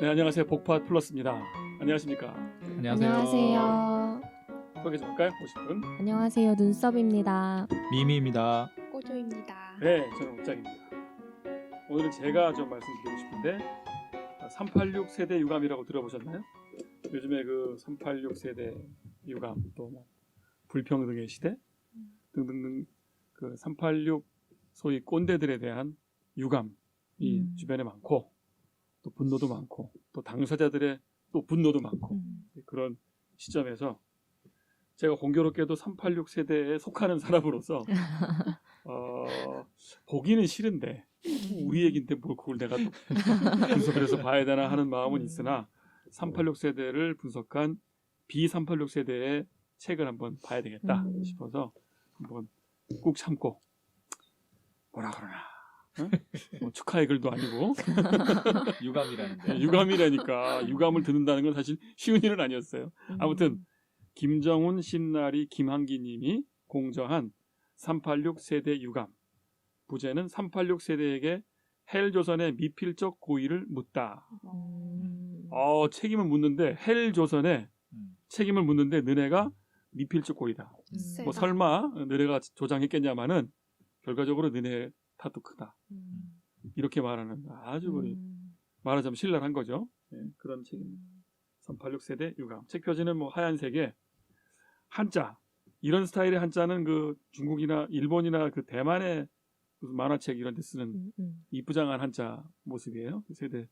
네, 안녕하세요. 복파 플러스입니다. 안녕하십니까? 안녕하세요. 소개 좀 할까요? 보실 분? 안녕하세요. 눈썹입니다. 미미입니다. 꼬조입니다. 네, 저는 옥장입니다. 오늘은 제가 좀 말씀드리고 싶은데 386 세대 유감이라고 들어보셨나요? 요즘에 그 386 세대 유감 또 뭐 불평등의 시대 등등등 그 386 소위 꼰대들에 대한 유감이 주변에 많고 또 분노도 많고 또 당사자들의 또 분노도 많고 그런 시점에서 제가 공교롭게도 386 세대에 속하는 사람으로서 보기는 싫은데 우리 얘기인데 뭘 그걸 내가 또 분석을 해서 봐야 되나 하는 마음은 있으나 386 세대를 분석한 B386 세대의 책을 한번 봐야 되겠다 싶어서 한번 꾹 참고 뭐라 그러나 응? 뭐 축하의 글도 아니고 유감이라는데. 유감이라니까 유감을 듣는다는 건 사실 쉬운 일은 아니었어요. 아무튼 김정훈, 신나리, 김한기 님이 공저한 386 세대 유감. 부제는 386 세대에게 헬조선의 미필적 고의를 묻다. 책임을 묻는데 헬조선에 책임을 묻는데 너네가 미필적 고의다. 뭐 설마 너네가 조장했겠냐마는 결과적으로 너네 탓도 크다. 이렇게 말하는 아주 말하자면 신랄한 거죠. 네, 그런 책입니다. 386 세대 유감. 책 표지는 뭐 하얀색에 한자. 이런 스타일의 한자는 그 중국이나 일본이나 그 대만의 무슨 만화책 이런 데 쓰는 이쁘장한 한자 모습이에요. 그 세대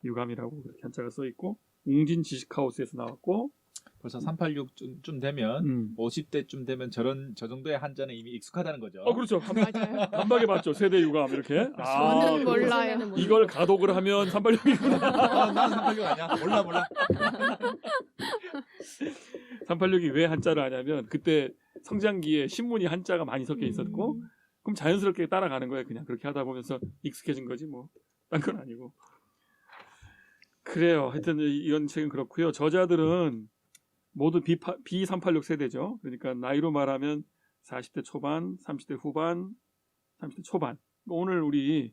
유감이라고 그렇게 한자가 써 있고 웅진 지식하우스에서 나왔고 벌써 386쯤 되면 50대쯤 되면 저 정도의 한자는 이미 익숙하다는 거죠. 그렇죠. 맞아요. 단박에 맞죠. 세대 유감 이렇게. 저는 몰라요. 이걸 가독을 하면 386이구나. 난 386 아니야. 몰라. 386이 왜 한자를 하냐면 그때 성장기에 신문이 한자가 많이 섞여 있었고 그럼 자연스럽게 따라가는 거예요. 그냥 그렇게 하다 보면서 익숙해진 거지 뭐. 딴 건 아니고. 그래요. 하여튼 이런 책은 그렇고요. 저자들은 모두 B386 세대죠. 그러니까 나이로 말하면 40대 초반, 30대 후반, 30대 초반. 오늘 우리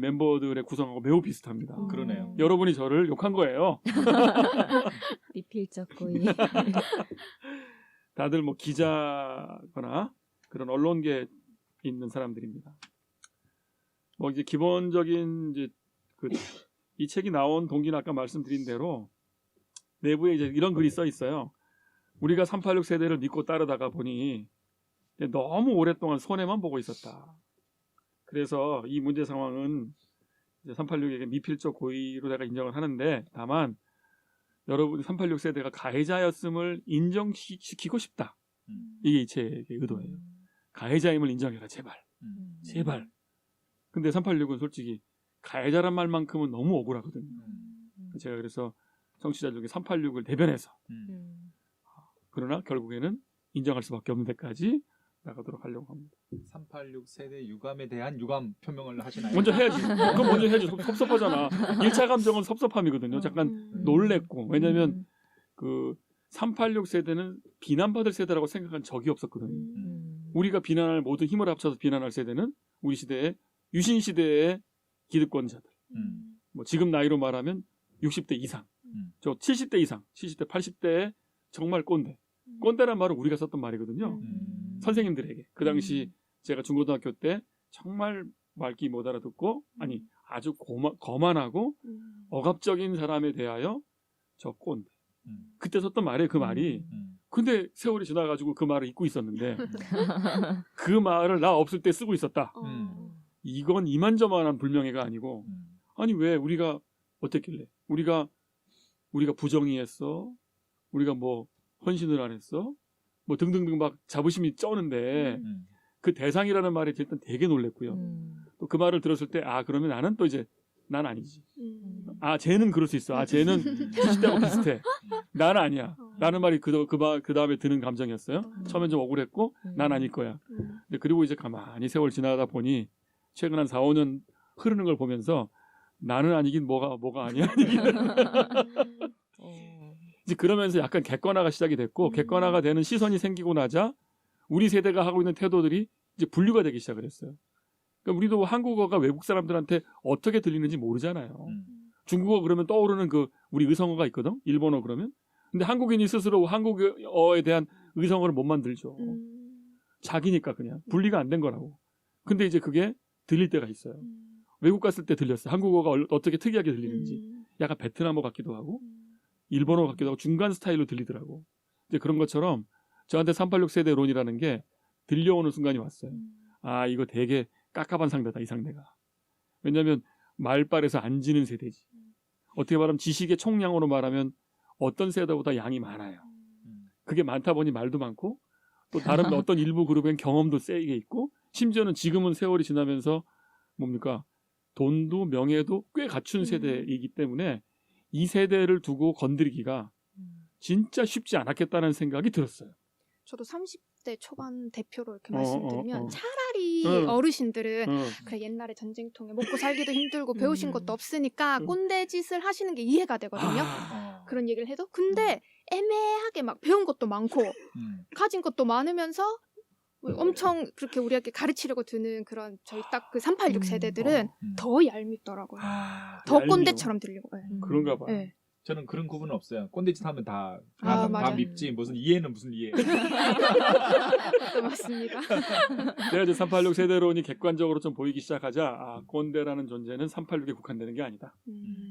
멤버들의 구성하고 매우 비슷합니다. 그러네요. 여러분이 저를 욕한 거예요. 미필적 고의. 다들 뭐 기자거나 그런 언론계에 있는 사람들입니다. 뭐 이제 기본적인 이제 이 책이 나온 동기는 아까 말씀드린 대로 내부에 이제 이런 글이 써 있어요. 우리가 386 세대를 믿고 따르다가 보니 너무 오랫동안 손해만 보고 있었다. 그래서 이 문제 상황은 386에게 미필적 고의로 내가 인정을 하는데 다만 여러분 386 세대가 가해자였음을 인정시키고 싶다. 이게 이 책의 의도예요. 가해자임을 인정해라 제발. 제발. 근데 386은 솔직히 가해자란 말만큼은 너무 억울하거든요. 제가 그래서 청취자 중에 386을 대변해서 그러나 결국에는 인정할 수밖에 없는 데까지 나가도록 하려고 합니다. 386 세대 유감에 대한 유감 표명을 하시나요? 먼저 해야지. 그건 먼저 해야지. 섭섭하잖아. 1차 감정은 섭섭함이거든요. 잠깐 놀랬고. 왜냐면 그 386 세대는 비난받을 세대라고 생각한 적이 없었거든요. 우리가 비난할 모든 힘을 합쳐서 비난할 세대는 우리 시대의 유신 시대의 기득권자들. 뭐 지금 나이로 말하면 60대 이상. 저 70대 이상, 70대, 80대의 정말 꼰대. 꼰대란 말은 우리가 썼던 말이거든요. 선생님들에게. 그 당시 제가 중고등학교 때 정말 말귀 못 알아듣고 아니 아주 거만하고 억압적인 사람에 대하여 저 꼰대. 그때 썼던 말이에요. 그 말이. 근데 세월이 지나가지고 그 말을 잊고 있었는데 그 말을 나 없을 때 쓰고 있었다. 이건 이만저만한 불명예가 아니고 아니 왜 우리가 어땠길래 우리가 부정의했어? 우리가 뭐 헌신을 안 했어? 뭐 등등등 막 자부심이 쩌는데 그 대상이라는 말이 일단 되게 놀랬고요. 또 그 말을 들었을 때 그러면 나는 또 이제 난 아니지. 쟤는 그럴 수 있어. 쟤는 70대하고 비슷해. 나는 아니야. 라는 말이 그 다음에 드는 감정이었어요. 처음엔 좀 억울했고 난 아닐 거야. 근데 그리고 이제 가만히 세월 지나가다 보니 최근 한 4, 5년 흐르는 걸 보면서 나는 아니긴 뭐가 아니야. 이제 그러면서 약간 객관화가 시작이 됐고 객관화가 되는 시선이 생기고 나자 우리 세대가 하고 있는 태도들이 이제 분류가 되기 시작을 했어요. 그러니까 우리도 한국어가 외국 사람들한테 어떻게 들리는지 모르잖아요. 중국어 그러면 떠오르는 그 우리 의성어가 있거든. 일본어 그러면. 근데 한국인이 스스로 한국어에 대한 의성어를 못 만들죠. 자기니까 그냥 분리가 안 된 거라고. 근데 이제 그게 들릴 때가 있어요. 외국 갔을 때 들렸어요. 한국어가 어떻게 특이하게 들리는지. 약간 베트남어 같기도 하고 일본어 같기도 하고 중간 스타일로 들리더라고. 이제 그런 것처럼 저한테 386 세대론이라는 게 들려오는 순간이 왔어요. 아, 이거 되게 깝깝한 상대다, 이 상대가. 왜냐하면 말빨에서 안 지는 세대지. 어떻게 말하면 지식의 총량으로 말하면 어떤 세대보다 양이 많아요. 그게 많다 보니 말도 많고 또 다른 어떤 일부 그룹엔 경험도 세게 있고 심지어는 지금은 세월이 지나면서 뭡니까? 돈도 명예도 꽤 갖춘 세대이기 때문에 이 세대를 두고 건드리기가 진짜 쉽지 않았겠다는 생각이 들었어요. 저도 30대 초반 대표로 이렇게 말씀드리면 차라리 어르신들은 그래 옛날에 전쟁통에 먹고 살기도 힘들고 배우신 것도 없으니까 꼰대 짓을 하시는 게 이해가 되거든요. 그런 얘기를 해도 근데 애매하게 막 배운 것도 많고 가진 것도 많으면서 엄청 그렇게 우리에게 가르치려고 드는 그런 저희 딱 그 386 세대들은 더 얄밉더라고요. 더 꼰대처럼 들리고. 그런가 봐요. 네. 저는 그런 구분은 없어요. 꼰대짓 하면 다 맞아요. 밉지. 무슨 이해는 무슨 이해. 맞습니다. 내가 이제 386 세대론이 객관적으로 좀 보이기 시작하자 아, 꼰대라는 존재는 386에 국한되는 게 아니다.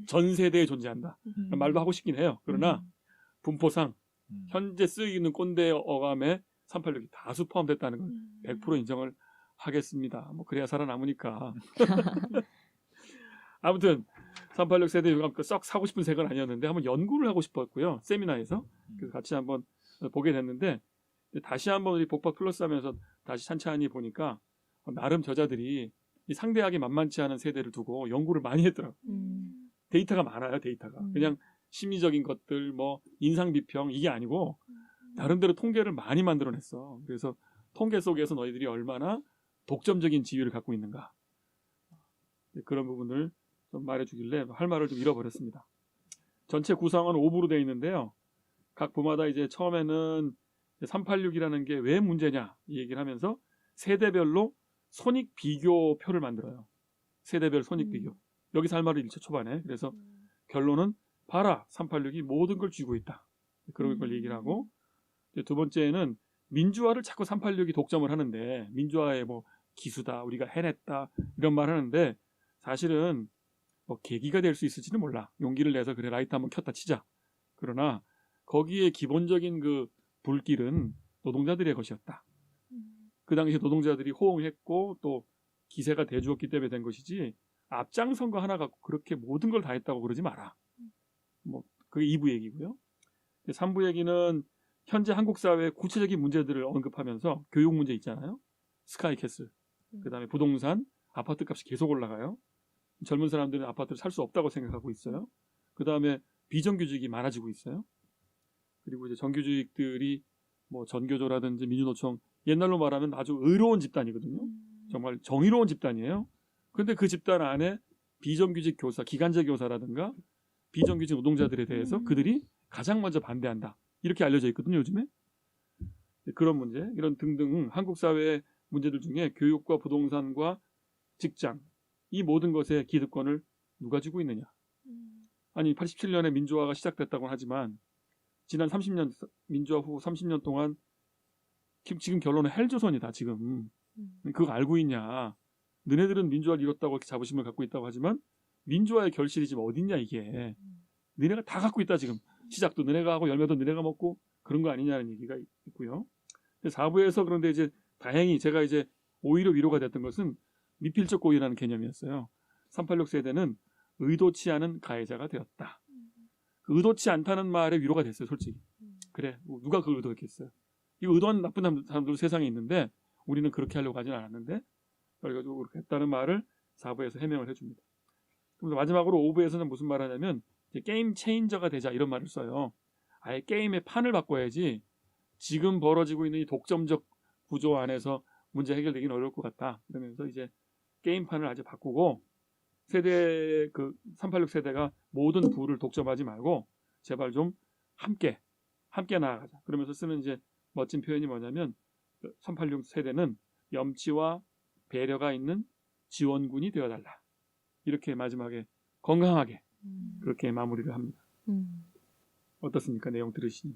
전 세대에 존재한다. 말도 하고 싶긴 해요. 그러나 분포상 현재 쓰이는 꼰대 어감에 386이 다수 포함됐다는 건 100% 인정을 하겠습니다. 뭐 그래야 살아남으니까. 아무튼 386 세대 유감 썩 사고 싶은 색은 아니었는데 한번 연구를 하고 싶었고요. 세미나에서 그래서 같이 한번 보게 됐는데 다시 한번 우리 복박 플러스 하면서 다시 찬찬히 보니까 나름 저자들이 이 상대하기 만만치 않은 세대를 두고 연구를 많이 했더라고요. 데이터가 많아요. 데이터가. 그냥 심리적인 것들 뭐 인상 비평 이게 아니고 나름대로 통계를 많이 만들어냈어. 그래서 통계 속에서 너희들이 얼마나 독점적인 지위를 갖고 있는가. 그런 부분을 좀 말해주길래 할 말을 좀 잃어버렸습니다. 전체 구성은 5부로 되어 있는데요. 각 부마다 이제 처음에는 386이라는 게 왜 문제냐 이 얘기를 하면서 세대별로 손익 비교표를 만들어요. 세대별 손익 비교. 여기서 할 말을 1차 초반에. 그래서 결론은 봐라 386이 모든 걸 쥐고 있다. 그런 걸 얘기를 하고 두 번째는 민주화를 자꾸 386이 독점을 하는데 민주화의 뭐 기수다 우리가 해냈다 이런 말 하는데 사실은 뭐 계기가 될 수 있을지는 몰라. 용기를 내서 그래 라이트 한번 켰다 치자. 그러나 거기에 기본적인 그 불길은 노동자들의 것이었다. 그 당시 노동자들이 호응했고 또 기세가 대주었기 때문에 된 것이지 앞장선 거 하나 갖고 그렇게 모든 걸 다 했다고 그러지 마라. 뭐 그게 2부 얘기고요. 3부 얘기는 현재 한국 사회의 구체적인 문제들을 언급하면서 교육 문제 있잖아요. 스카이캐슬. 그다음에 부동산, 아파트 값이 계속 올라가요. 젊은 사람들은 아파트를 살 수 없다고 생각하고 있어요. 그다음에 비정규직이 많아지고 있어요. 그리고 이제 정규직들이 뭐 전교조라든지 민주노총 옛날로 말하면 아주 의로운 집단이거든요. 정말 정의로운 집단이에요. 그런데 그 집단 안에 비정규직 교사, 기간제 교사라든가 비정규직 노동자들에 대해서 그들이 가장 먼저 반대한다. 이렇게 알려져 있거든요, 요즘에. 그런 문제, 이런 등등 한국 사회의 문제들 중에 교육과 부동산과 직장, 이 모든 것의 기득권을 누가 쥐고 있느냐. 아니 87년에 민주화가 시작됐다고 하지만 지난 30년 민주화 후 30년 동안 지금 결론은 헬조선이다 지금. 그거 알고 있냐. 너네들은 민주화를 이뤘다고 이렇게 자부심을 갖고 있다고 하지만 민주화의 결실이 지금 어딨냐 이게. 너네가 다 갖고 있다 지금. 시작도 너네가 하고 열매도 너네가 먹고 그런 거 아니냐는 얘기가 있고요. 4부에서 그런데 이제 다행히 제가 이제 오히려 위로가 됐던 것은 미필적 고의라는 개념이었어요. 386 세대는 의도치 않은 가해자가 되었다. 의도치 않다는 말에 위로가 됐어요, 솔직히. 그래, 누가 그걸 의도했겠어요. 이거 의도한 나쁜 사람들 세상에 있는데 우리는 그렇게 하려고 하진 않았는데 그래가지고 그렇게 했다는 말을 4부에서 해명을 해줍니다. 그럼 마지막으로 5부에서는 무슨 말을 하냐면 이제 게임 체인저가 되자 이런 말을 써요. 아예 게임의 판을 바꿔야지 지금 벌어지고 있는 이 독점적 구조 안에서 문제 해결되기는 어려울 것 같다. 그러면서 이제 게임판을 아주 바꾸고 세대 그 386 세대가 모든 부를 독점하지 말고 제발 좀 함께 나아가자. 그러면서 쓰는 이제 멋진 표현이 뭐냐면 386 세대는 염치와 배려가 있는 지원군이 되어달라. 이렇게 마지막에 건강하게 그렇게 마무리를 합니다. 어떻습니까? 내용 들으시니?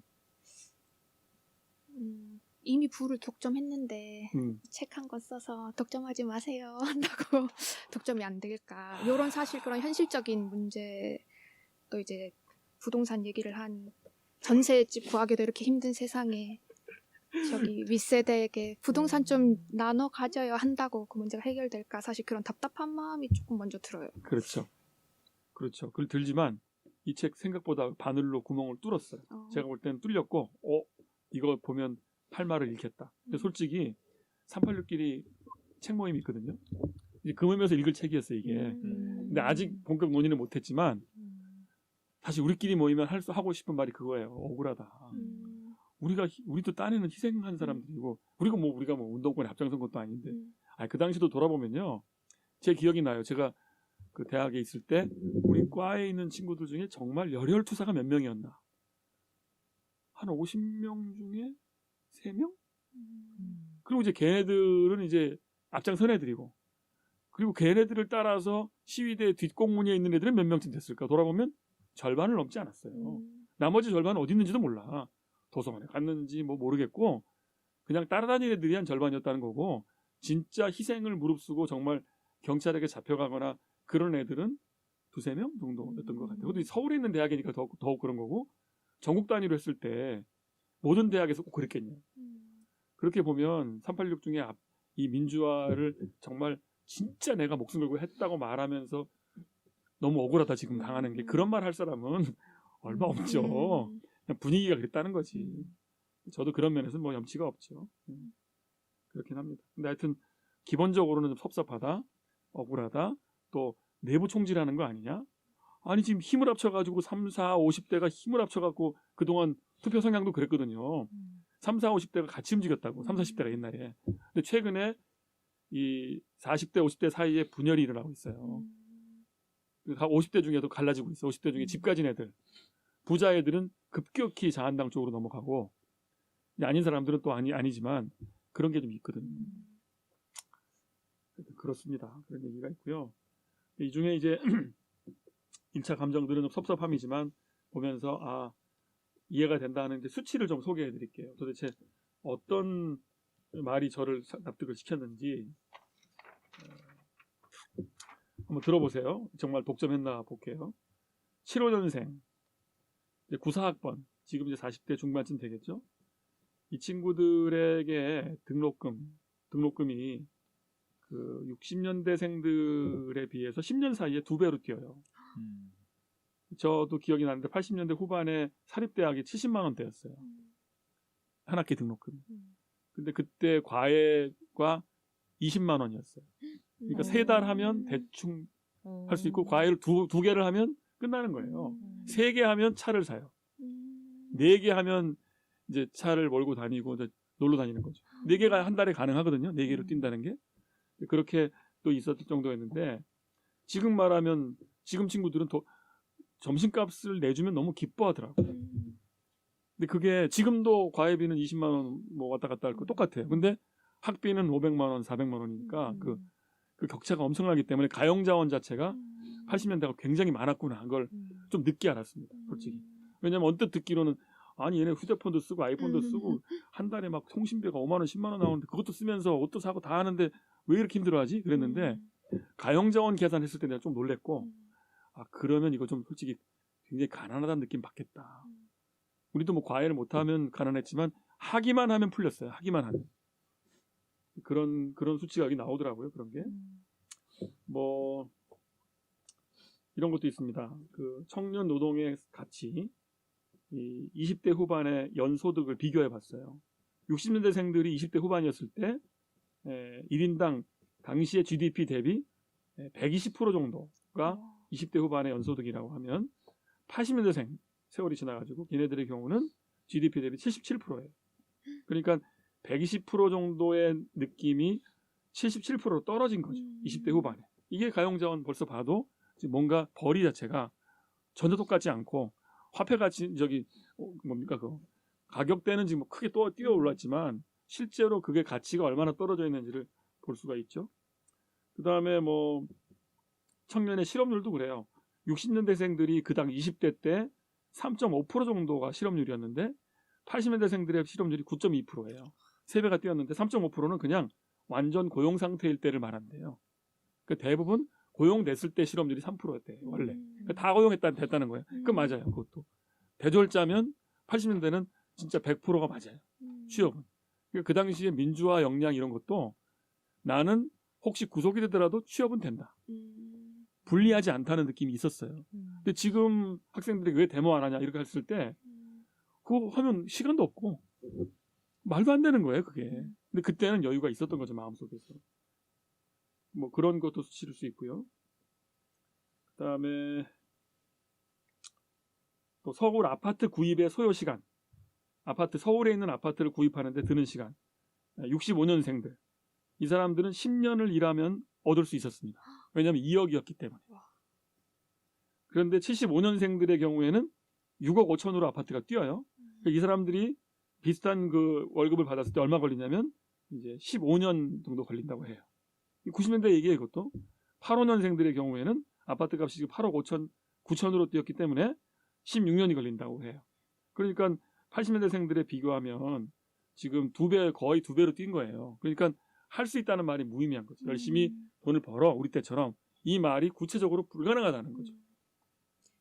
이미 부를 독점했는데 책 한 권 써서 독점하지 마세요 한다고 독점이 안 될까? 이런 사실 그런 현실적인 문제도 이제 부동산 얘기를 한 전세집 구하기도 이렇게 힘든 세상에 저기 윗세대에게 부동산 좀 나눠 가져야 한다고 그 문제가 해결될까? 사실 그런 답답한 마음이 조금 먼저 들어요. 그렇죠. 그걸 들지만 이 책 생각보다 바늘로 구멍을 뚫었어요. 제가 볼 때는 뚫렸고, 이거 보면 할 말을 잃겠다. 근데 솔직히 386끼리 책 모임이 있거든요. 이제 그 모임에서 읽을 책이었어요, 이게. 근데 아직 본격 논의는 못했지만 사실 우리끼리 모이면 하고 싶은 말이 그거예요. 억울하다. 우리도 딴에는 희생한 사람들이고 우리가 뭐 운동권에 앞장선 것도 아닌데. 그 당시도 돌아보면요. 제 기억이 나요. 제가 그 대학에 있을 때 우리 과에 있는 친구들 중에 정말 열혈투사가 몇 명이었나. 한 50명 중에 3명? 그리고 이제 걔네들은 이제 앞장선 애들이고 그리고 걔네들을 따라서 시위대 뒷공문에 있는 애들은 몇 명쯤 됐을까? 돌아보면 절반을 넘지 않았어요. 나머지 절반은 어디 있는지도 몰라. 도서관에 갔는지 뭐 모르겠고 그냥 따라다니는 애들이 한 절반이었다는 거고 진짜 희생을 무릅쓰고 정말 경찰에게 잡혀가거나 그런 애들은 2-3명 정도였던 것 같아요. 그것도 서울에 있는 대학이니까 더욱 그런 거고 전국 단위로 했을 때 모든 대학에서 꼭 그랬겠냐. 그렇게 보면 386 중에 이 민주화를 정말 진짜 내가 목숨 걸고 했다고 말하면서 너무 억울하다 지금 당하는 게 그런 말 할 사람은 얼마 없죠. 그냥 분위기가 그랬다는 거지. 저도 그런 면에서는 뭐 염치가 없죠. 그렇긴 합니다. 근데 하여튼 기본적으로는 좀 섭섭하다, 억울하다, 또 내부 총질하는 거 아니냐? 아니 지금 힘을 합쳐가지고 3, 4, 50대가 힘을 합쳐갖고 그동안 투표 성향도 그랬거든요. 3, 4, 50대가 같이 움직였다고. 3, 40대가 옛날에. 근데 최근에 이 40대, 50대 사이에 분열이 일어나고 있어요. 50대 중에도 갈라지고 있어. 50대 중에 집 가진 애들. 부자 애들은 급격히 자한당 쪽으로 넘어가고 아닌 사람들은 또 아니지만 그런 게 좀 있거든요. 그렇습니다. 그런 얘기가 있고요. 이 중에 이제 1차 감정들은 좀 섭섭함이지만 보면서 이해가 된다는 이제 수치를 좀 소개해 드릴게요. 도대체 어떤 말이 저를 납득을 시켰는지 한번 들어보세요. 정말 독점했나 볼게요. 75년생, 94학번, 지금 이제 40대 중반쯤 되겠죠. 이 친구들에게 등록금이 그 60년대생들에 비해서 10년 사이에 2배로 뛰어요. 저도 기억이 나는데 80년대 후반에 사립대학이 70만 원대였어요. 한 학기 등록금. 근데 그때 과외가 20만 원이었어요. 그러니까 3달 하면 대충 할 수 있고 과외를 두 개를 하면 끝나는 거예요. 3개 하면 차를 사요. 4개 하면 이제 차를 몰고 다니고 이제 놀러 다니는 거죠. 4개가 한 달에 가능하거든요. 4개로 뛴다는 게. 그렇게 또 있었을 정도였는데 지금 말하면 지금 친구들은 더 점심값을 내주면 너무 기뻐하더라고요. 근데 그게 지금도 과외비는 20만 원 뭐 왔다 갔다 할 거 똑같아요. 근데 학비는 500만 원, 400만 원이니까 그 격차가 엄청나기 때문에 가용자원 자체가 80년대가 굉장히 많았구나. 그걸 좀 늦게 알았습니다. 솔직히. 왜냐면 언뜻 듣기로는 아니 얘네 휴대폰도 쓰고 아이폰도 쓰고 한 달에 막 통신비가 5만 원, 10만 원 나오는데 그것도 쓰면서 옷도 사고 다 하는데 왜 이렇게 힘들어하지? 그랬는데 가용자원 계산했을 때 내가 좀 놀랬고 그러면 이거 좀 솔직히 굉장히 가난하다는 느낌 받겠다. 우리도 뭐 과외를 못하면 가난했지만 하기만 하면 풀렸어요. 하기만 하면. 그런 수치가 여기 나오더라고요. 그런 게. 뭐 이런 것도 있습니다. 그 청년 노동의 가치. 이 20대 후반의 연소득을 비교해 봤어요. 60년대생들이 20대 후반이었을 때 1인당 당시의 GDP 대비 120% 정도가 20대 후반의 연소득이라고 하면 80년대생 세월이 지나가지고 얘네들의 경우는 GDP 대비 77%예요. 그러니까 120% 정도의 느낌이 77%로 떨어진 거죠. 20대 후반에. 이게 가용자원 벌써 봐도 뭔가 벌이 자체가 전혀 똑같지 않고 화폐가치 뭡니까 그 가격대는 지금 크게 또 뛰어 올랐지만 실제로 그게 가치가 얼마나 떨어져 있는지를 볼 수가 있죠. 그 다음에 뭐 청년의 실업률도 그래요. 60년대생들이 그 당 20대 때 3.5% 정도가 실업률이었는데 80년대생들의 실업률이 9.2%예요. 3배가 뛰었는데 3.5%는 그냥 완전 고용 상태일 때를 말한대요. 그러니까 대부분 고용됐을 때 실업률이 3%였대요. 원래. 그러니까 다 됐다는 거예요. 그 맞아요. 그것도. 대졸자면 80년대는 진짜 100%가 맞아요. 취업은. 그러니까 그 당시에 민주화 역량 이런 것도 나는 혹시 구속이 되더라도 취업은 된다. 불리하지 않다는 느낌이 있었어요. 근데 지금 학생들이 왜 데모 안 하냐 이렇게 했을 때 그거 하면 시간도 없고 말도 안 되는 거예요, 그게. 근데 그때는 여유가 있었던 거죠, 마음속에서. 뭐 그런 것도 치를 수 있고요. 그다음에 또 서울 아파트 구입의 소요 시간. 서울에 있는 아파트를 구입하는데 드는 시간. 65년생들. 이 사람들은 10년을 일하면 얻을 수 있었습니다. 왜냐하면 2억이었기 때문에. 그런데 75년생들의 경우에는 6억 5천으로 아파트가 뛰어요. 이 사람들이 비슷한 그 월급을 받았을 때 얼마 걸리냐면 이제 15년 정도 걸린다고 해요. 90년대 얘기예요, 이것도. 85년생들의 경우에는 아파트 값이 지금 8억 5천, 9천으로 뛰었기 때문에 16년이 걸린다고 해요. 그러니까 80년대생들에 비교하면 지금 거의 두 배로 뛴 거예요. 그러니까 할 수 있다는 말이 무의미한 거죠. 열심히 돈을 벌어, 우리 때처럼. 이 말이 구체적으로 불가능하다는 거죠.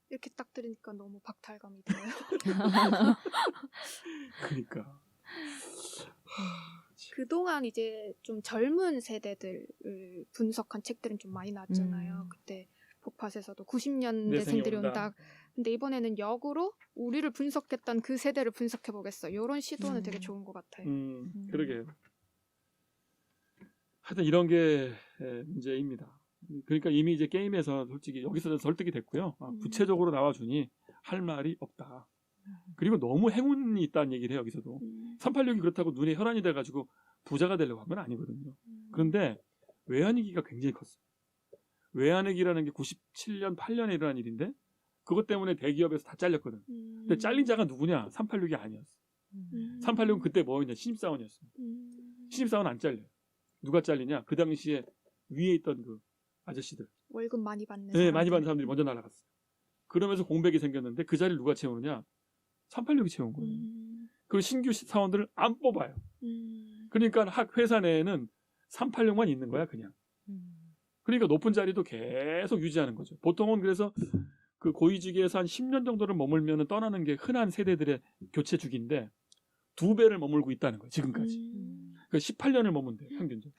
이렇게 딱 들으니까 너무 박탈감이 들어요. 그러니까. 그동안 이제 좀 젊은 세대들을 분석한 책들은 좀 많이 나왔잖아요. 그때 복팟에서도 90년대생들이 온다. 근데 이번에는 역으로 우리를 분석했던 그 세대를 분석해보겠어. 이런 시도는 되게 좋은 것 같아요. 그러게요. 하여튼 이런 게 문제입니다. 그러니까 이미 이제 게임에서 솔직히 여기서 설득이 됐고요. 구체적으로 나와주니 할 말이 없다. 그리고 너무 행운이 있다는 얘기를 해요. 여기서도. 386이 그렇다고 눈에 혈안이 돼가지고 부자가 되려고 한 건 아니거든요. 그런데 외환위기가 굉장히 컸어요. 외환위기라는 게 97년, 8년에 일어난 일인데 그것 때문에 대기업에서 다 잘렸거든. 근데 잘린 자가 누구냐? 386이 아니었어. 386은 그때 뭐였냐? 신입사원이었습니다. 신입사원 안 잘려요. 누가 잘리냐? 그 당시에 위에 있던 그 아저씨들. 월급 많이 받는 네, 사람들. 많이 받는 사람들이 먼저 날아갔어요. 그러면서 공백이 생겼는데 그 자리를 누가 채우느냐? 386이 채운 거예요. 그리고 신규 사원들을 안 뽑아요. 그러니까 회사 내에는 386만 있는 거야, 그냥. 그러니까 높은 자리도 계속 유지하는 거죠. 보통은 그래서 그 고위직에서 한 10년 정도를 머물면 떠나는 게 흔한 세대들의 교체 주기인데 2배를 머물고 있다는 거예요, 지금까지. 그러니까 18년을 머문대요, 평균적으로.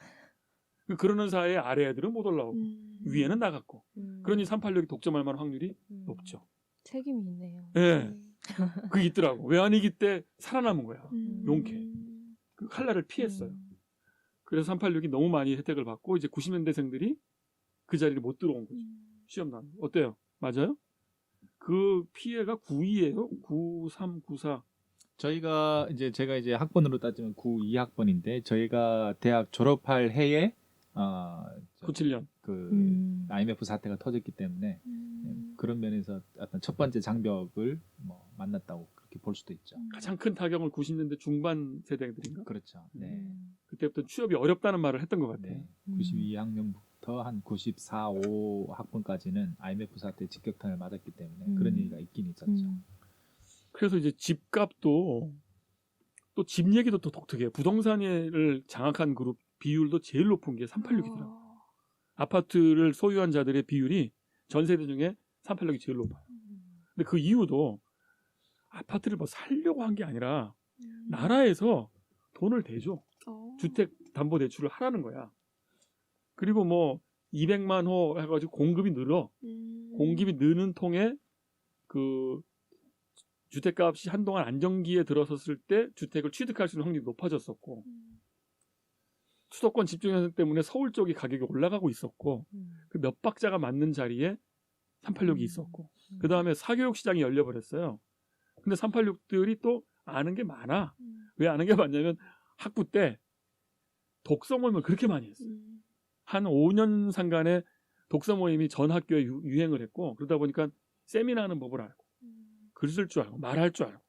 그러는 사이에 아래 애들은 못 올라오고 위에는 나갔고. 그러니 386이 독점할 만한 확률이 높죠. 책임이 있네요. 네. 그게 있더라고. 외환위기 때 살아남은 거야. 용케. 그 칼날을 피했어요. 그래서 386이 너무 많이 혜택을 받고 이제 90년대생들이 그 자리를 못 들어온 거죠. 시험 나는. 어때요? 맞아요? 그 피해가 92예요? 93, 94. 제가 이제 학번으로 따지면 92학번인데 저희가 대학 졸업할 해에 97년 그 IMF 사태가 터졌기 때문에 그런 면에서 어떤 첫 번째 장벽을 뭐 만났다고 그렇게 볼 수도 있죠. 가장 큰 타격을 90년대 중반 세대들인가? 그렇죠. 네. 그때부터 취업이 어렵다는 말을 했던 것 같아요. 네. 92학년부터 한 94, 5학번까지는 IMF 사태 직격탄을 맞았기 때문에 그런 얘기가 있긴 있었죠. 그래서 이제 집값도 또 집 얘기도 또 독특해요. 부동산을 장악한 그룹 비율도 제일 높은 게 386이더라고요. 아파트를 소유한 자들의 비율이 전 세대 중에 386이 제일 높아요. 근데 그 이유도 아파트를 뭐 살려고 한 게 아니라 나라에서 돈을 대줘. 주택담보대출을 하라는 거야. 그리고 뭐 200만 호 해가지고 공급이 늘어. 공급이 느는 통에 그 주택값이 한동안 안정기에 들어섰을 때 주택을 취득할 수 있는 확률이 높아졌었고 수도권 집중현상 때문에 서울 쪽이 가격이 올라가고 있었고 그 몇 박자가 맞는 자리에 386이 있었고 그 다음에 사교육 시장이 열려버렸어요. 근데 386들이 또 아는 게 많아. 왜 아는 게 많냐면 학부 때 독서 모임을 그렇게 많이 했어요. 한 5년 상간에 독서 모임이 전 학교에 유행을 했고 그러다 보니까 세미나하는 법을 알고 글 쓸 줄 알고 말할 줄 알고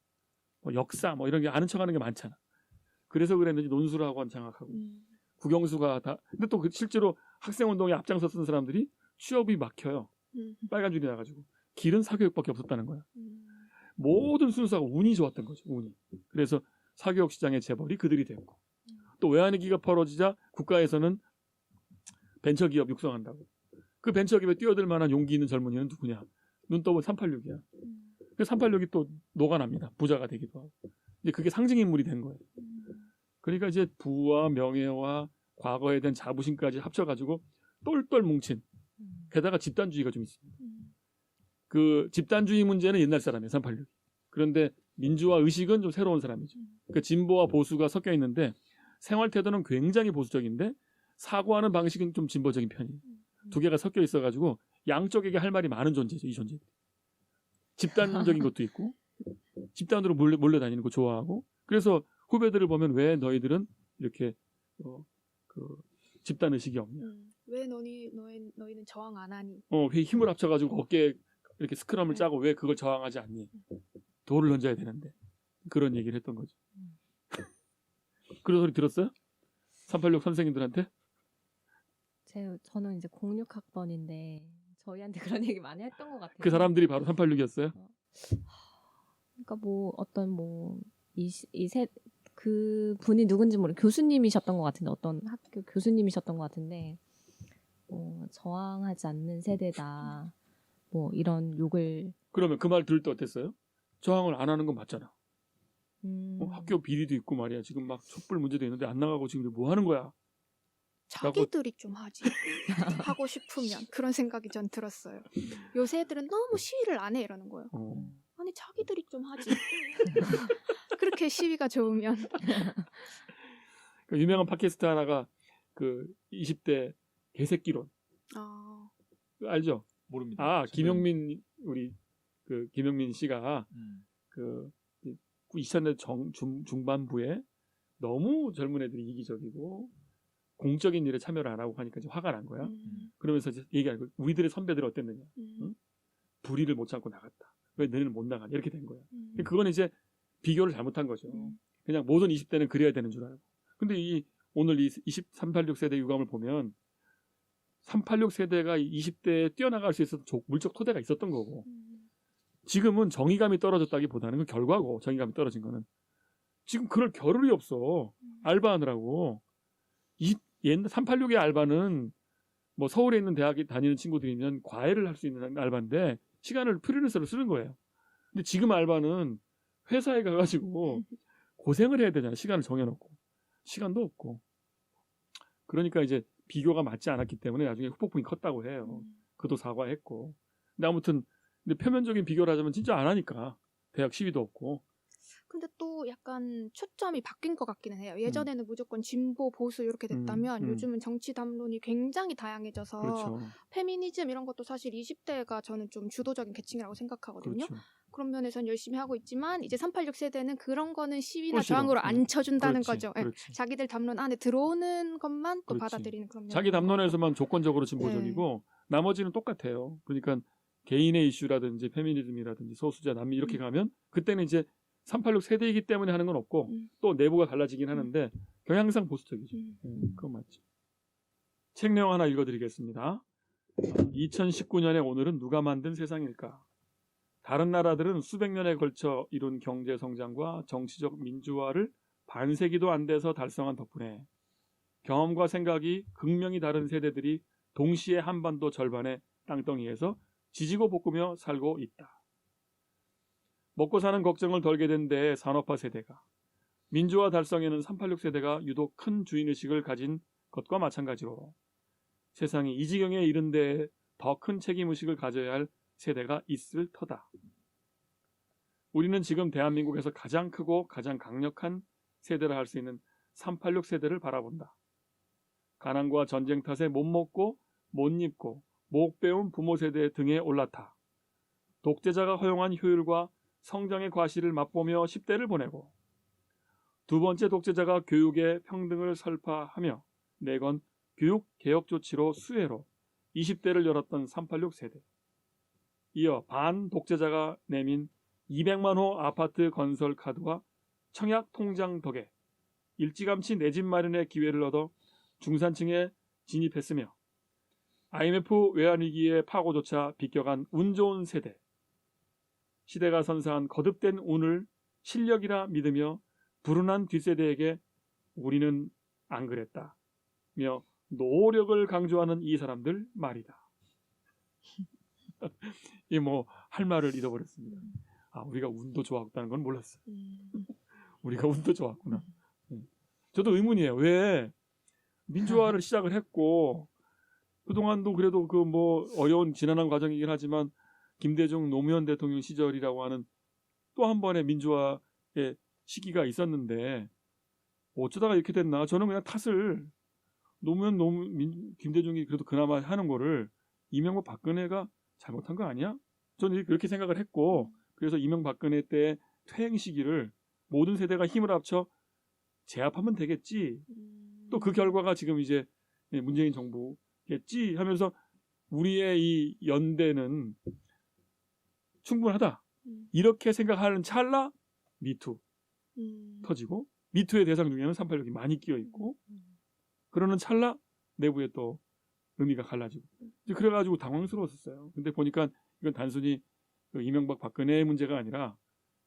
뭐 역사 뭐 이런 게 아는 척하는 게 많잖아. 그래서 그랬는지 논술학원 장악하고 국영수가 다 근데 또 실제로 학생운동에 앞장섰던 사람들이 취업이 막혀요. 빨간 줄이 나가지고 길은 사교육밖에 없었다는 거야. 모든 순서가 운이 좋았던 거죠. 운이. 그래서 사교육 시장의 재벌이 그들이 됐고 또 외환위기가 벌어지자 국가에서는 벤처기업 육성한다고. 그 벤처기업에 뛰어들 만한 용기 있는 젊은이는 누구냐? 눈 떠본 386이야. 그 386이 또 녹아납니다. 부자가 되기도 하고. 이제 그게 상징 인물이 된 거예요. 그러니까 이제 부와 명예와 과거에 대한 자부심까지 합쳐가지고 똘똘 뭉친. 게다가 집단주의가 좀 있습니다. 그 집단주의 문제는 옛날 사람이에요. 386. 그런데 민주화 의식은 좀 새로운 사람이죠. 그 진보와 보수가 섞여 있는데 생활 태도는 굉장히 보수적인데 사고하는 방식은 좀 진보적인 편이에요. 두 개가 섞여 있어가지고 양쪽에게 할 말이 많은 존재죠. 이 존재. 집단적인 것도 있고 집단으로 몰려다니는 거 좋아하고 그래서 후배들을 보면 왜 너희들은 이렇게 그 집단 의식이 없냐? 왜 너희는 저항 안 하니? 힘을 합쳐가지고 어깨에 이렇게 스크럼을 짜고 왜 그걸 저항하지 않니? 돌을 던져야 되는데 그런 얘기를 했던 거죠. 그런 소리 들었어요? 386 선생님들한테? 저는 이제 06학번인데 저희한테 그런 얘기 많이 했던 것 같아요. 그 사람들이 바로 386이었어요? 그러니까 그 분이 누군지 모르 교수님이셨던 것 같은데 어떤 학교 교수님이셨던 것 같은데 저항하지 않는 세대다 이런 욕을. 그러면 그 말 들을 때 어땠어요? 저항을 안 하는 건 맞잖아. 학교 비리도 있고 말이야. 지금 막 촛불 문제도 있는데 안 나가고 지금 뭐 하는 거야? 자기들이 좀 하지. 하고 싶으면 그런 생각이 전 들었어요. 요새 애들은 너무 시위를 안 해 이러는 거예요. 아니 자기들이 좀 하지. 그렇게 시위가 좋으면. 그 유명한 팟캐스트 하나가 그 20대 개새끼론. 알죠? 모릅니다. 김용민 우리 그 김용민 씨가 그 2000년 중반부에 너무 젊은 애들이 이기적이고 공적인 일에 참여를 안 하고 하니까 이제 화가 난 거야. 그러면서 이제 얘기하고 우리들의 선배들은 어땠느냐? 응? 불의를 못 참고 나갔다. 왜 너희는 못 나가냐? 이렇게 된 거야. 그거는 이제 비교를 잘못한 거죠. 그냥 모든 20대는 그래야 되는 줄 알고. 근데 오늘 이 386 세대 유감을 보면 386 세대가 20대에 뛰어나갈 수 있었던 물적 토대가 있었던 거고 지금은 정의감이 떨어졌다기보다는 그 결과고 정의감이 떨어진 거는 지금 그럴 겨를이 없어. 알바하느라고. 옛날 386의 알바는 뭐 서울에 있는 대학에 다니는 친구들이면 과외를 할 수 있는 알바인데 시간을 프리랜서로 쓰는 거예요. 근데 지금 알바는 회사에 가가지고 고생을 해야 되잖아. 시간을 정해놓고. 시간도 없고. 그러니까 이제 비교가 맞지 않았기 때문에 나중에 후폭풍이 컸다고 해요. 그도 사과했고. 근데 아무튼 근데 표면적인 비교를 하자면 진짜 안 하니까. 대학 시위도 없고. 근데 또 약간 초점이 바뀐 것 같기는 해요. 예전에는 무조건 진보, 보수 이렇게 됐다면 요즘은 정치 담론이 굉장히 다양해져서 그렇죠. 페미니즘 이런 것도 사실 20대가 저는 좀 주도적인 계층이라고 생각하거든요. 그렇죠. 그런 면에서는 열심히 하고 있지만 이제 386 세대는 그런 거는 시위나 싫어. 저항으로 안 쳐준다는 그렇지, 거죠. 예. 그렇지. 자기들 담론 안에 들어오는 것만 또 그렇지. 받아들이는 그런 자기 담론에서만 조건적으로 진보적이고 나머지는 똑같아요. 그러니까 개인의 이슈라든지 페미니즘이라든지 소수자 난민 이렇게 가면 그때는 이제 386 세대이기 때문에 하는 건 없고 또 내부가 달라지긴 하는데 경향상 보수적이죠. 그건 맞죠. 책 내용 하나 읽어드리겠습니다. 2019년의 오늘은 누가 만든 세상일까? 다른 나라들은 수백 년에 걸쳐 이룬 경제 성장과 정치적 민주화를 반세기도 안 돼서 달성한 덕분에 경험과 생각이 극명히 다른 세대들이 동시에 한반도 절반의 땅덩이에서 지지고 볶으며 살고 있다. 먹고 사는 걱정을 덜게 된 데에 산업화 세대가 민주화 달성에는 386 세대가 유독 큰 주인의식을 가진 것과 마찬가지로 세상이 이 지경에 이른 데에 더 큰 책임의식을 가져야 할 세대가 있을 터다. 우리는 지금 대한민국에서 가장 크고 가장 강력한 세대라 할 수 있는 386 세대를 바라본다. 가난과 전쟁 탓에 못 먹고 못 입고 못 배운 부모 세대 등에 올라타 독재자가 허용한 효율과 성장의 과실을 맛보며 10대를 보내고 두 번째 독재자가 교육의 평등을 설파하며 내건 교육 개혁 조치로 수혜로 20대를 열었던 386 세대. 이어 반 독재자가 내민 200만 호 아파트 건설 카드와 청약 통장 덕에 일찌감치 내 집 마련의 기회를 얻어 중산층에 진입했으며 IMF 외환위기의 파고조차 비껴간 운 좋은 세대. 시대가 선사한 거듭된 운을 실력이라 믿으며 불운한 뒷세대에게 우리는 안 그랬다며 노력을 강조하는 이 사람들 말이다. 이 뭐 할 말을 잃어버렸습니다. 아, 우리가 운도 좋았다는 건 몰랐어요. 우리가 운도 좋았구나. 저도 의문이에요. 왜 민주화를 시작을 했고 그동안도 그래도 그 뭐 어려운 지난한 과정이긴 하지만 김대중 노무현 대통령 시절이라고 하는 또 한 번의 민주화의 시기가 있었는데 어쩌다가 이렇게 됐나? 저는 그냥 탓을 김대중이 그래도 그나마 하는 거를 이명박 박근혜가 잘못한 거 아니야? 저는 그렇게 생각을 했고 그래서 이명박근혜 때 퇴행 시기를 모든 세대가 힘을 합쳐 제압하면 되겠지. 또 그 결과가 지금 이제 문재인 정부겠지 하면서 우리의 이 연대는 충분하다. 이렇게 생각하는 찰나 미투 터지고 미투의 대상 중에는 386이 많이 끼어 있고 그러는 찰나 내부에 또 의미가 갈라지고 그래가지고 당황스러웠었어요. 근데 보니까 이건 단순히 그 이명박 박근혜의 문제가 아니라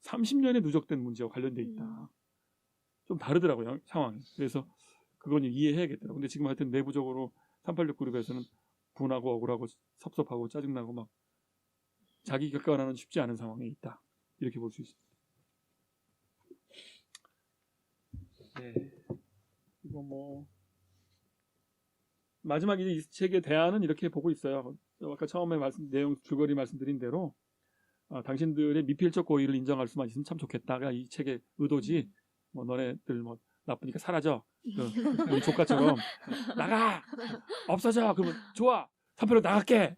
30년의 누적된 문제와 관련돼 있다. 좀 다르더라고요 상황이. 그래서 그건 이해해야겠더라고요. 근데 지금 하여튼 내부적으로 386 그룹에서는 분하고 억울하고 섭섭하고 짜증나고 막 자기 객관화는 쉽지 않은 상황에 있다. 이렇게 볼 수 있습니다. 네. 이거 뭐 마지막에 이 책의 대안은 이렇게 보고 있어요. 아까 처음에 내용 줄거리 말씀드린 대로 당신들의 미필적 고의를 인정할 수만 있으면 참 좋겠다가 이 책의 의도지. 뭐 너네들 뭐 나쁘니까 사라져. 우리 조카처럼 나가 없어져. 그러면 좋아. 386 나갈게.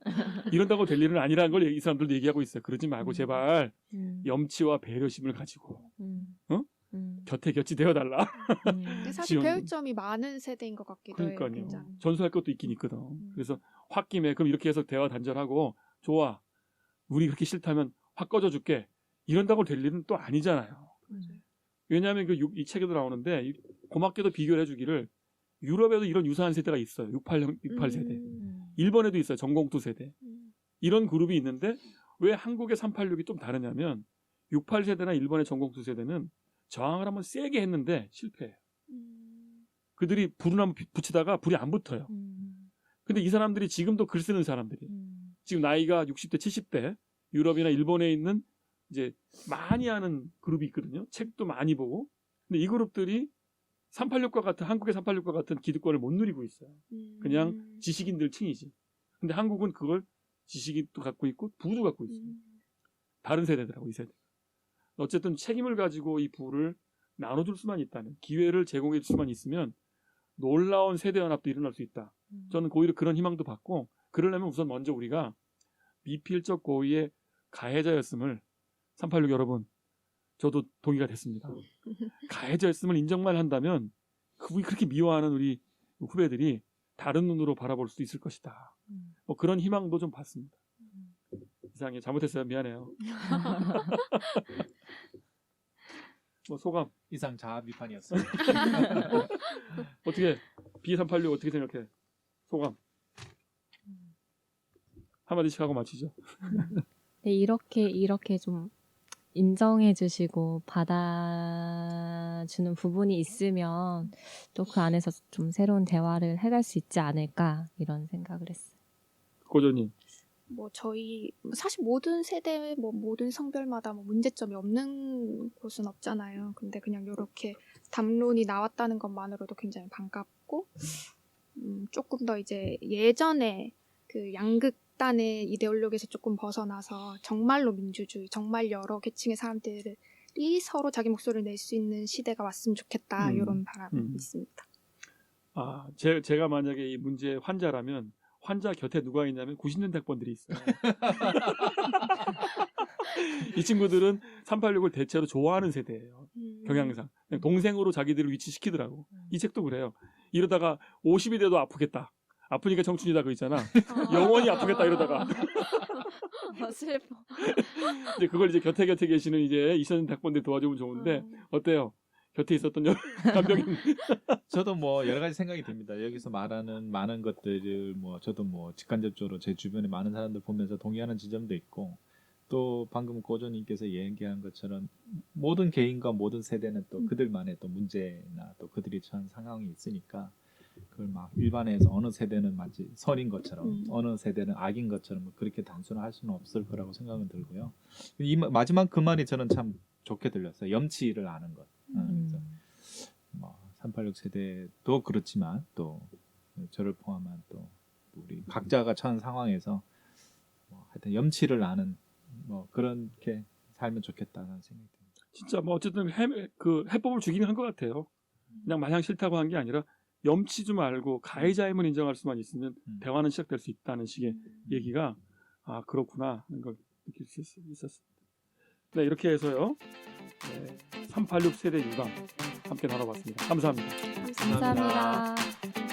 이런다고 될 일은 아니라는 걸 이 사람들도 얘기하고 있어요. 그러지 말고 제발 염치와 배려심을 가지고 곁에 곁이 되어달라. 근데 사실 배울 점이 많은 세대인 것 같기도 해요. 그러니까요. 굉장히. 전수할 것도 있긴 있거든. 그래서 홧김에 그럼 이렇게 해서 대화 단절하고 좋아. 우리 그렇게 싫다면 확 꺼져줄게. 이런다고 될 일은 또 아니잖아요. 왜냐하면 이 책에도 나오는데 고맙게도 비교를 해주기를 유럽에도 이런 유사한 세대가 있어요. 68 세대. 일본에도 있어요. 전공투 세대. 이런 그룹이 있는데 왜 한국의 386이 좀 다르냐면 68 세대나 일본의 전공투 세대는 저항을 한번 세게 했는데 실패해요. 그들이 불을 한번 붙이다가 불이 안 붙어요. 근데 이 사람들이 지금도 글 쓰는 사람들이 지금 나이가 60대, 70대 유럽이나 일본에 있는 이제 많이 하는 그룹이 있거든요. 책도 많이 보고. 근데 이 그룹들이 386과 같은 한국의 386과 같은 기득권을 못 누리고 있어요. 그냥 지식인들 층이지. 근데 한국은 그걸 지식인도 갖고 있고 부도 갖고 있어요. 다른 세대들하고 이 세대. 어쨌든 책임을 가지고 이 부를 나눠줄 수만 있다면 기회를 제공해 줄 수만 있으면 놀라운 세대 연합도 일어날 수 있다. 저는 오히려 그런 희망도 받고 그러려면 우선 먼저 우리가 미필적 고의의 가해자였음을 386 여러분 저도 동의가 됐습니다. 가해자였음을 인정만 한다면 그분이 그렇게 미워하는 우리 후배들이 다른 눈으로 바라볼 수 있을 것이다. 뭐 그런 희망도 좀 받습니다. 이상해 잘못했어요. 미안해요. 뭐 소감 이상 자아 비판이었어요. 어떻게 B386 어떻게 생각해? 소감 한마디씩 하고 마치죠. 네, 이렇게 좀 인정해 주시고 받아주는 부분이 있으면 또 그 안에서 좀 새로운 대화를 해갈 수 있지 않을까 이런 생각을 했어요. 고조님. 뭐 저희 사실 모든 세대 뭐 모든 성별마다 뭐 문제점이 없는 곳은 없잖아요. 근데 그냥 이렇게 담론이 나왔다는 것만으로도 굉장히 반갑고 조금 더 이제 예전에 그 양극단의 이데올로기에서 조금 벗어나서 정말로 민주주의, 정말 여러 계층의 사람들이 서로 자기 목소리를 낼 수 있는 시대가 왔으면 좋겠다 이런 바람이 있습니다. 아, 제가 만약에 이 문제의 환자라면 환자 곁에 누가 있냐면 90년대 학번들이 있어요. 이 친구들은 386을 대체로 좋아하는 세대예요. 경향상. 그냥 동생으로 자기들을 위치시키더라고. 이 책도 그래요. 이러다가 50이 돼도 아프겠다. 아프니까 청춘이다 그 있잖아. 영원히 아프겠다 이러다가. 슬퍼. 이제 그걸 이제 곁에 계시는 이제 2000년대 학번들 도와주면 좋은데 어때요? 곁에 있었던 간병인. 저도 뭐 여러 가지 생각이 듭니다. 여기서 말하는 많은 것들을 뭐 저도 뭐 직간접적으로 제 주변에 많은 사람들 보면서 동의하는 지점도 있고, 또 방금 고조님께서 얘기한 것처럼 모든 개인과 모든 세대는 또 그들만의 또 문제나 또 그들이 처한 상황이 있으니까 그걸 막 일반에서 어느 세대는 마치 선인 것처럼 어느 세대는 악인 것처럼 그렇게 단순화할 수는 없을 거라고 생각은 들고요. 이 마지막 그 말이 저는 참 좋게 들렸어요. 염치를 아는 것. 그래서 뭐 386 세대도 그렇지만 또 저를 포함한 또 우리 각자가 처한 상황에서 뭐 하여튼 염치를 아는 뭐 그렇게 살면 좋겠다는 생각이 듭니다. 진짜 뭐 어쨌든 그 해법을 주긴 한 것 같아요. 그냥 마냥 싫다고 한 게 아니라 염치 좀 알고 가해자임을 인정할 수만 있으면 대화는 시작될 수 있다는 식의 얘기가 아 그렇구나 하는 걸 느낄 수 있었습니다. 네 이렇게 해서요 386 세대 유감 함께 다뤄봤습니다. 감사합니다. 감사합니다. 감사합니다.